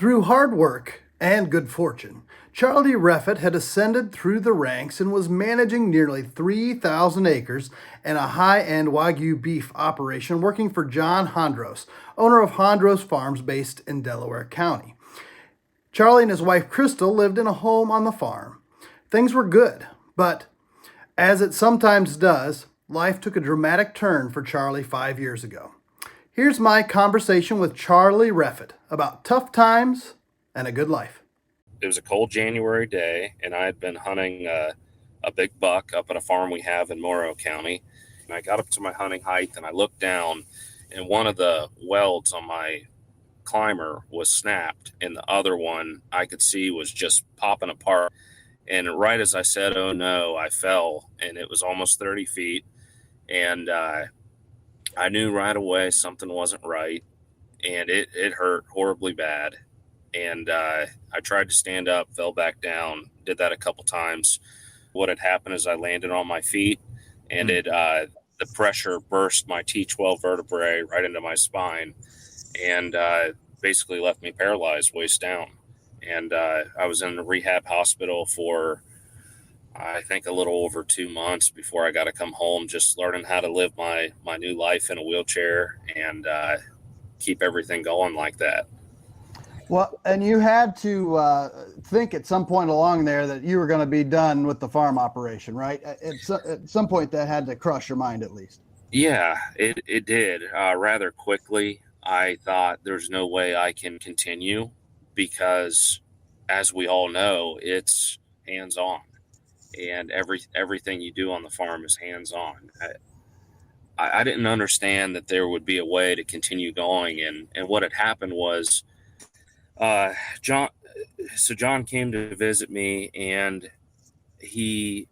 Through hard work and good fortune, Charlie Reffitt had ascended through the ranks and was managing nearly 3,000 acres and a high-end Wagyu beef operation working for John Hondros, owner of Hondros Farms based in Delaware County. Charlie and his wife Crystal lived in a home on the farm. Things were good, but as it sometimes does, life took a dramatic turn for Charlie 5 years ago. Here's my conversation with Charlie Reffitt about tough times and a good life. It was a cold January day, and I had been hunting a big buck up at a farm we have in Morrow County. And I got up to my hunting height, and I looked down, and one of the welds on my climber was snapped, and the other one I could see was just popping apart. And right as I said, "Oh no," I fell, and it was almost 30 feet. And I knew right away something wasn't right, and it hurt horribly bad. And I tried to stand up, fell back down, did that a couple times. What had happened is I landed on my feet, and the pressure burst my T12 vertebrae right into my spine, and basically left me paralyzed waist down. And I was in the rehab hospital for I think a little over 2 months before I got to come home, just learning how to live my new life in a wheelchair and keep everything going like that. Well, and you had to think at some point along there that you were going to be done with the farm operation, right? At some point that had to cross your mind at least. Yeah, it did rather quickly. I thought there's no way I can continue because, as we all know, it's hands-on. And everything you do on the farm is hands-on. I didn't understand that there would be a way to continue going. And what had happened was John came to visit me, and he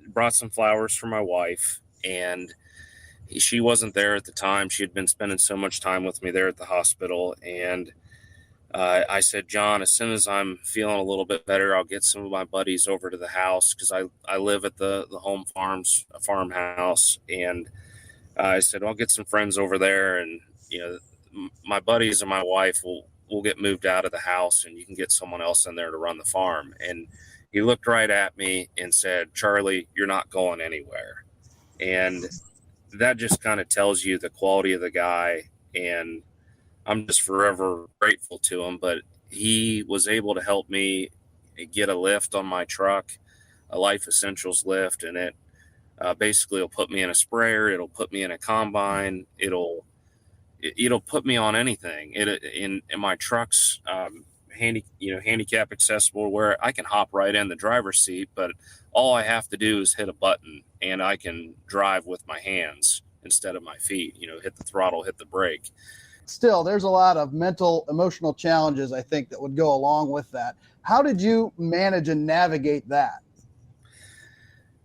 brought some flowers for my wife. And she wasn't there at the time. She had been spending so much time with me there at the hospital. And I said, "John, as soon as I'm feeling a little bit better, I'll get some of my buddies over to the house," because I live at the home farmhouse. And I said, "I'll get some friends over there, and my buddies and my wife will get moved out of the house, and you can get someone else in there to run the farm." And he looked right at me and said, "Charlie, you're not going anywhere." And that just kind of tells you the quality of the guy, and I'm just forever grateful to him. But he was able to help me get a lift on my truck, a Life Essentials lift, and it basically will put me in a sprayer. It'll put me in a combine. It'll put me on anything. In my truck's handicap accessible, where I can hop right in the driver's seat, but all I have to do is hit a button, and I can drive with my hands instead of my feet. Hit the throttle, hit the brake. Still, there's a lot of mental, emotional challenges, I think, that would go along with that. How did you manage and navigate that?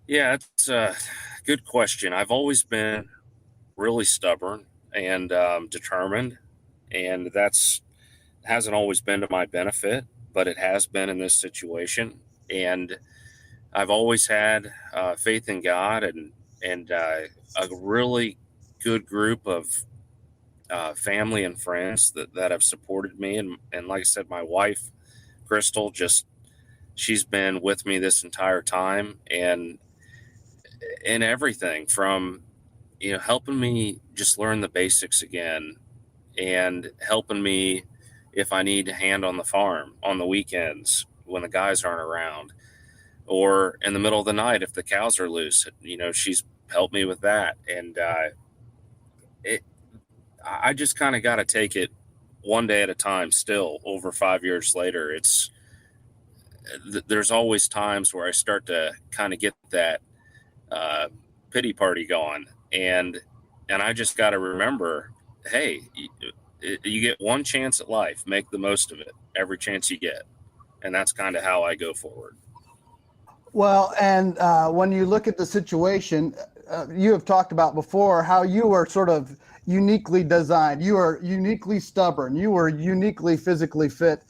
Yeah, it's a good question. I've always been really stubborn and determined, and that's hasn't always been to my benefit, but it has been in this situation. And I've always had faith in God and a really good group of family and friends that have supported me. And like I said, my wife, Crystal, she's been with me this entire time, and in everything from, helping me just learn the basics again, and helping me if I need a hand on the farm on the weekends when the guys aren't around, or in the middle of the night if the cows are loose. She's helped me with that. And I just kind of got to take it one day at a time. Still, over 5 years later, there's always times where I start to kind of get that pity party going, and I just got to remember, hey, you get one chance at life, make the most of it every chance you get. And that's kind of how I go forward. Well, and when you look at the situation, you have talked about before how you were sort of uniquely designed. You are uniquely stubborn. You were uniquely physically fit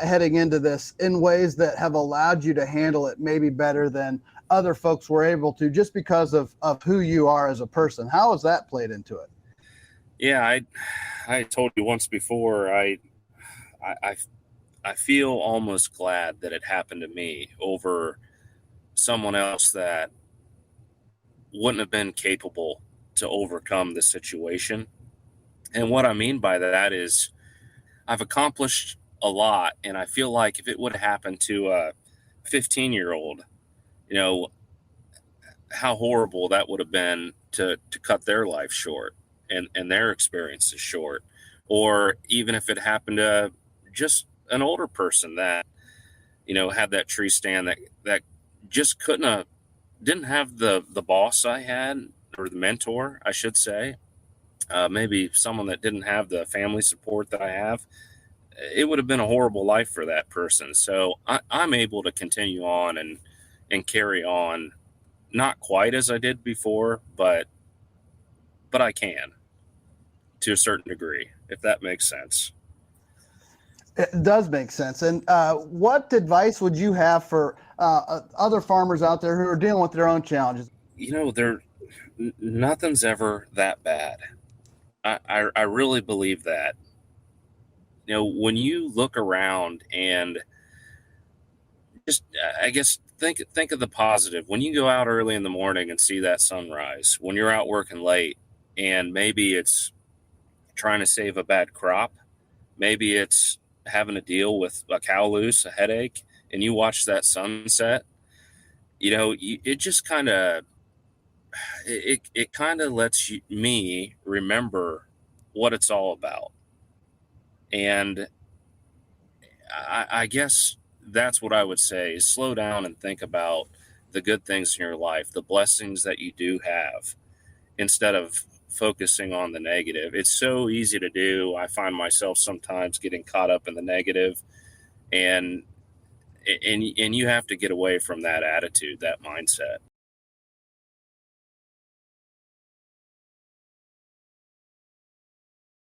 heading into this in ways that have allowed you to handle it maybe better than other folks were able to, just because of who you are as a person. How has that played into it? Yeah, I told you once before, I I feel almost glad that it happened to me over someone else that wouldn't have been capable to overcome the situation. And what I mean by that is I've accomplished a lot, and I feel like if it would have happened to a 15-year-old, you know, how horrible that would have been to cut their life short and their experiences short. Or even if it happened to just an older person that, had that tree stand that just didn't have the boss I had, or the mentor, I should say. Maybe someone that didn't have the family support that I have. It would have been a horrible life for that person. So I'm able to continue on and carry on, not quite as I did before, but I can, to a certain degree, if that makes sense. It does make sense. And what advice would you have for other farmers out there who are dealing with their own challenges? Nothing's ever that bad. I really believe that. When you look around and just, I guess, think of the positive. When you go out early in the morning and see that sunrise, when you're out working late, and maybe it's trying to save a bad crop, maybe it's having to deal with a cow loose, a headache, and you watch that sunset, it just kind of, it kind of lets me remember what it's all about. And I guess that's what I would say is slow down and think about the good things in your life, the blessings that you do have, instead of focusing on the negative. It's so easy to do. I find myself sometimes getting caught up in the negative, and you have to get away from that attitude, that mindset.